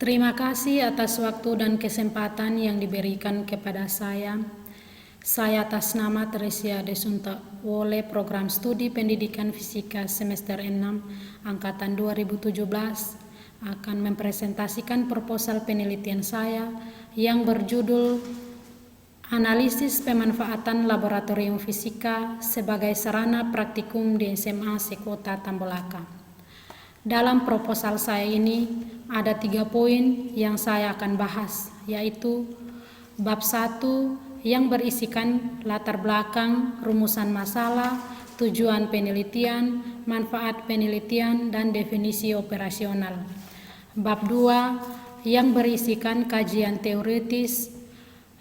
Terima kasih atas waktu dan kesempatan yang diberikan kepada saya. Saya atas nama Teresia Desunta Wole, Program Studi Pendidikan Fisika Semester 6 Angkatan 2017, akan mempresentasikan proposal penelitian saya yang berjudul Analisis Pemanfaatan Laboratorium Fisika sebagai Sarana Praktikum di SMA Sekota Tambolaka. Dalam proposal saya ini ada 3 poin yang saya akan bahas, yaitu bab 1 yang berisikan latar belakang, rumusan masalah, tujuan penelitian, manfaat penelitian, dan definisi operasional. Bab 2 yang berisikan kajian teoritis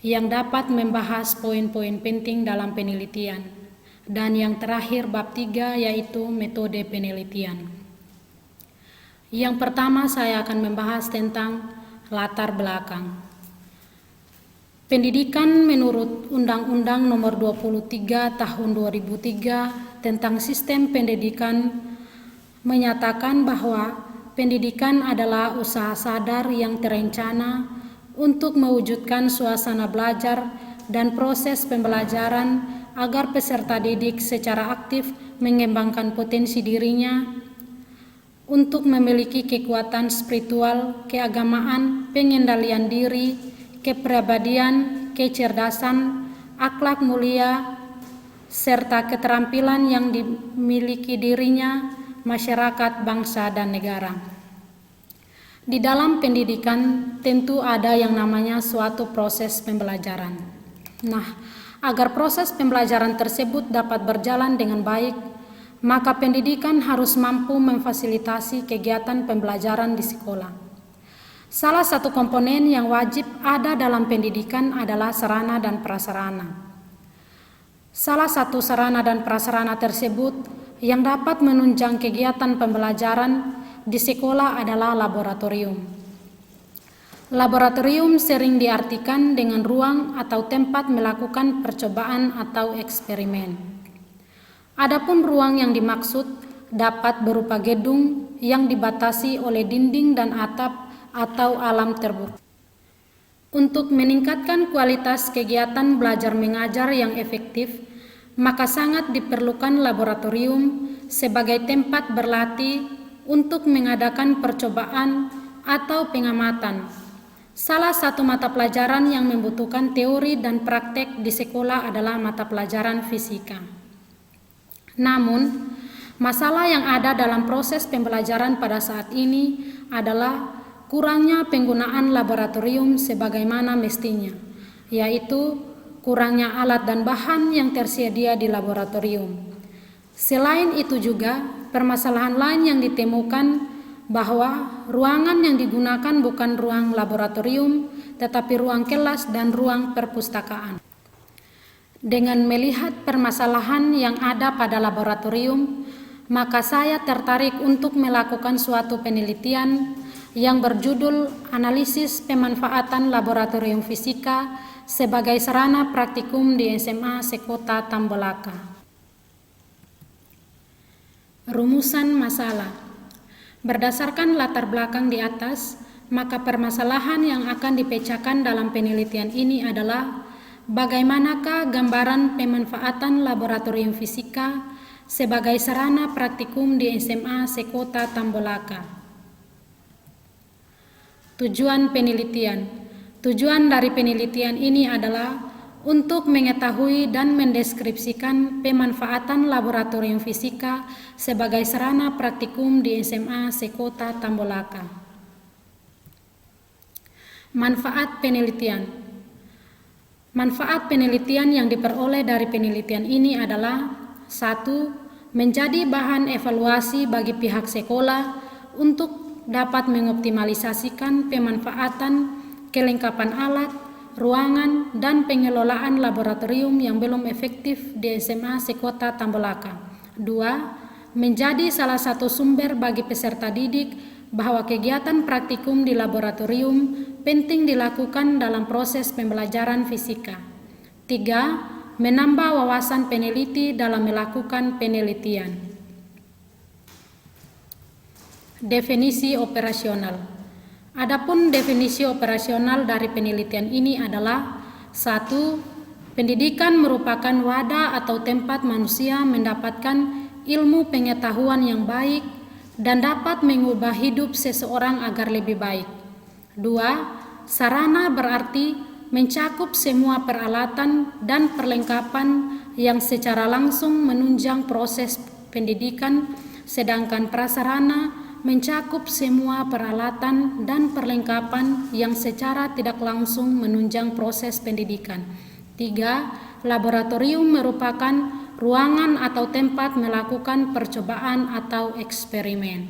yang dapat membahas poin-poin penting dalam penelitian. Dan yang terakhir bab 3 yaitu metode penelitian. Yang pertama saya akan membahas tentang latar belakang. Pendidikan menurut Undang-Undang Nomor 23 Tahun 2003 tentang Sistem Pendidikan menyatakan bahwa pendidikan adalah usaha sadar yang terencana untuk mewujudkan suasana belajar dan proses pembelajaran agar peserta didik secara aktif mengembangkan potensi dirinya untuk memiliki kekuatan spiritual, keagamaan, pengendalian diri, kepribadian, kecerdasan, akhlak mulia, serta keterampilan yang dimiliki dirinya, masyarakat, bangsa, dan negara. Di dalam pendidikan tentu ada yang namanya suatu proses pembelajaran. Nah, agar proses pembelajaran tersebut dapat berjalan dengan baik, maka pendidikan harus mampu memfasilitasi kegiatan pembelajaran di sekolah. Salah satu komponen yang wajib ada dalam pendidikan adalah sarana dan prasarana. Salah satu sarana dan prasarana tersebut yang dapat menunjang kegiatan pembelajaran di sekolah adalah laboratorium. Laboratorium sering diartikan dengan ruang atau tempat melakukan percobaan atau eksperimen. Adapun ruang yang dimaksud dapat berupa gedung yang dibatasi oleh dinding dan atap atau alam terbuka. Untuk meningkatkan kualitas kegiatan belajar mengajar yang efektif, maka sangat diperlukan laboratorium sebagai tempat berlatih untuk mengadakan percobaan atau pengamatan. Salah satu mata pelajaran yang membutuhkan teori dan praktek di sekolah adalah mata pelajaran fisika. Namun, masalah yang ada dalam proses pembelajaran pada saat ini adalah kurangnya penggunaan laboratorium sebagaimana mestinya, yaitu kurangnya alat dan bahan yang tersedia di laboratorium. Selain itu juga, permasalahan lain yang ditemukan bahwa ruangan yang digunakan bukan ruang laboratorium, tetapi ruang kelas dan ruang perpustakaan. Dengan melihat permasalahan yang ada pada laboratorium, maka saya tertarik untuk melakukan suatu penelitian yang berjudul Analisis Pemanfaatan Laboratorium Fisika sebagai Sarana Praktikum di SMA Sekota Tambolaka. Rumusan masalah. Berdasarkan latar belakang di atas, maka permasalahan yang akan dipecahkan dalam penelitian ini adalah bagaimanakah gambaran pemanfaatan laboratorium fisika sebagai sarana praktikum di SMA Sekota Tambolaka. Tujuan penelitian. Tujuan dari penelitian ini adalah untuk mengetahui dan mendeskripsikan pemanfaatan laboratorium fisika sebagai sarana praktikum di SMA Sekota Tambolaka. Manfaat penelitian. Manfaat penelitian yang diperoleh dari penelitian ini adalah 1. Menjadi bahan evaluasi bagi pihak sekolah untuk dapat mengoptimalisasikan pemanfaatan, kelengkapan alat, ruangan, dan pengelolaan laboratorium yang belum efektif di SMA Sekota Tambolaka. 2. Menjadi salah satu sumber bagi peserta didik bahwa kegiatan praktikum di laboratorium penting dilakukan dalam proses pembelajaran fisika. 3. Menambah wawasan peneliti dalam melakukan penelitian. Definisi operasional. Adapun definisi operasional dari penelitian ini adalah: 1. Pendidikan merupakan wadah atau tempat manusia mendapatkan ilmu pengetahuan yang baik dan dapat mengubah hidup seseorang agar lebih baik. 2. Sarana berarti mencakup semua peralatan dan perlengkapan yang secara langsung menunjang proses pendidikan, sedangkan prasarana mencakup semua peralatan dan perlengkapan yang secara tidak langsung menunjang proses pendidikan. 3. Laboratorium merupakan ruangan atau tempat melakukan percobaan atau eksperimen.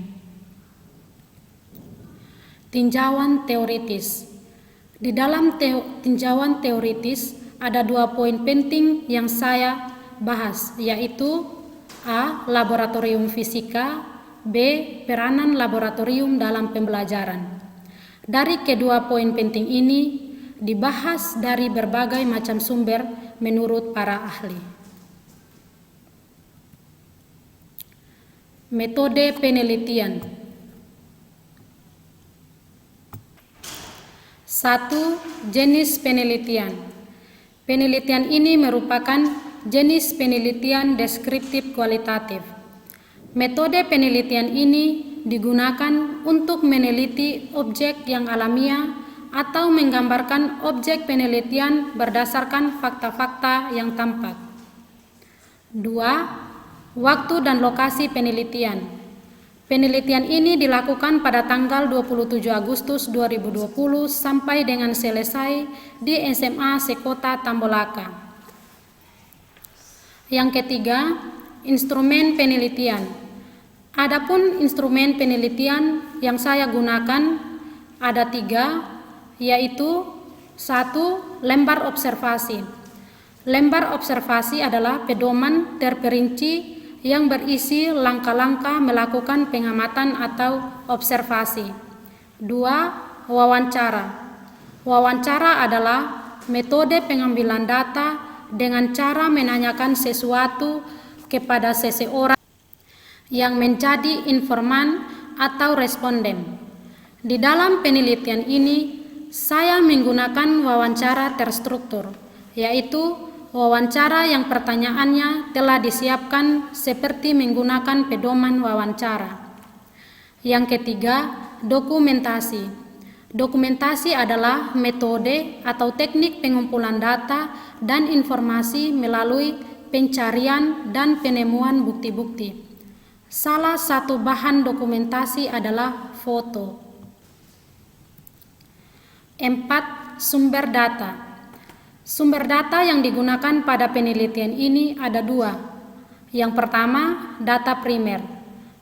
Tinjauan teoritis. Di dalam tinjauan teoritis ada 2 poin penting yang saya bahas, yaitu A. Laboratorium fisika, B. Peranan laboratorium dalam pembelajaran. Dari kedua poin penting ini dibahas dari berbagai macam sumber menurut para ahli. Metode penelitian. 1. Jenis penelitian. Penelitian ini merupakan jenis penelitian deskriptif kualitatif. Metode penelitian ini digunakan untuk meneliti objek yang alamiah atau menggambarkan objek penelitian berdasarkan fakta-fakta yang tampak. 2. Waktu dan lokasi penelitian. Penelitian ini dilakukan pada tanggal 27 Agustus 2020 sampai dengan selesai di SMA Sekota Tambolaka. Yang ketiga, instrumen penelitian. Adapun instrumen penelitian yang saya gunakan ada 3, yaitu 1. Lembar observasi. Lembar observasi adalah pedoman terperinci yang berisi langkah-langkah melakukan pengamatan atau observasi. 2. Wawancara. Wawancara adalah metode pengambilan data dengan cara menanyakan sesuatu kepada seseorang yang menjadi informan atau responden. Di dalam penelitian ini, saya menggunakan wawancara terstruktur, yaitu wawancara yang pertanyaannya telah disiapkan seperti menggunakan pedoman wawancara. Yang ketiga, dokumentasi. Dokumentasi adalah metode atau teknik pengumpulan data dan informasi melalui pencarian dan penemuan bukti-bukti. Salah satu bahan dokumentasi adalah foto. 4. Sumber data. Sumber data yang digunakan pada penelitian ini ada 2. Yang pertama, data primer.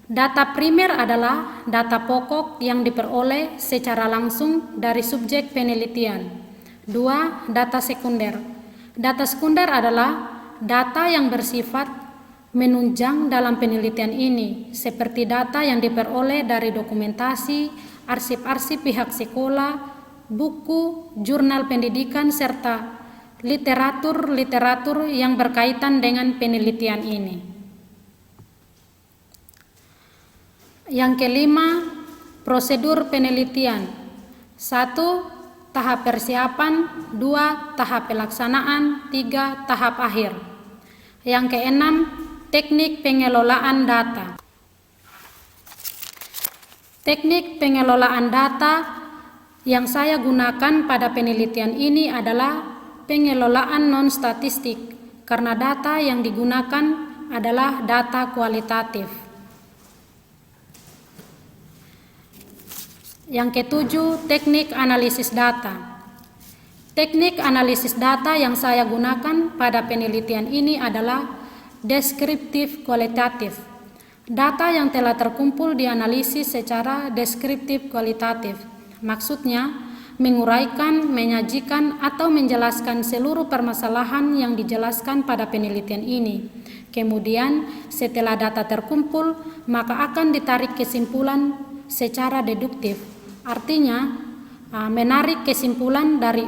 Data primer adalah data pokok yang diperoleh secara langsung dari subjek penelitian. 2. Data sekunder. Data sekunder adalah data yang bersifat menunjang dalam penelitian ini, seperti data yang diperoleh dari dokumentasi, arsip-arsip pihak sekolah, buku, jurnal pendidikan, serta literatur yang berkaitan dengan penelitian ini. Yang kelima, prosedur penelitian. 1. Tahap persiapan. 2. Tahap pelaksanaan. 3. Tahap akhir. Yang keenam, teknik pengelolaan data. Teknik pengelolaan data yang saya gunakan pada penelitian ini adalah pengelolaan non-statistik, karena data yang digunakan adalah data kualitatif. Yang ketujuh, teknik analisis data. Teknik analisis data yang saya gunakan pada penelitian ini adalah deskriptif kualitatif. Data yang telah terkumpul dianalisis secara deskriptif kualitatif. Maksudnya, menguraikan, menyajikan, atau menjelaskan seluruh permasalahan yang dijelaskan pada penelitian ini. Kemudian, setelah data terkumpul, maka akan ditarik kesimpulan secara deduktif. Artinya, menarik kesimpulan dari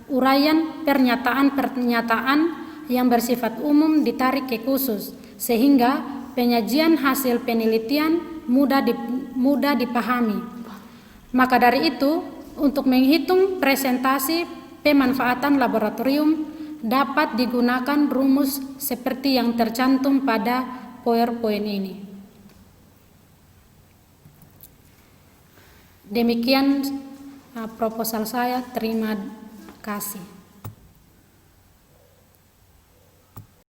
uraian pernyataan-pernyataan yang bersifat umum ditarik ke khusus, sehingga penyajian hasil penelitian mudah dipahami. Maka dari itu, untuk menghitung presentasi pemanfaatan laboratorium dapat digunakan rumus seperti yang tercantum pada PowerPoint ini. Demikian proposal saya, terima kasih.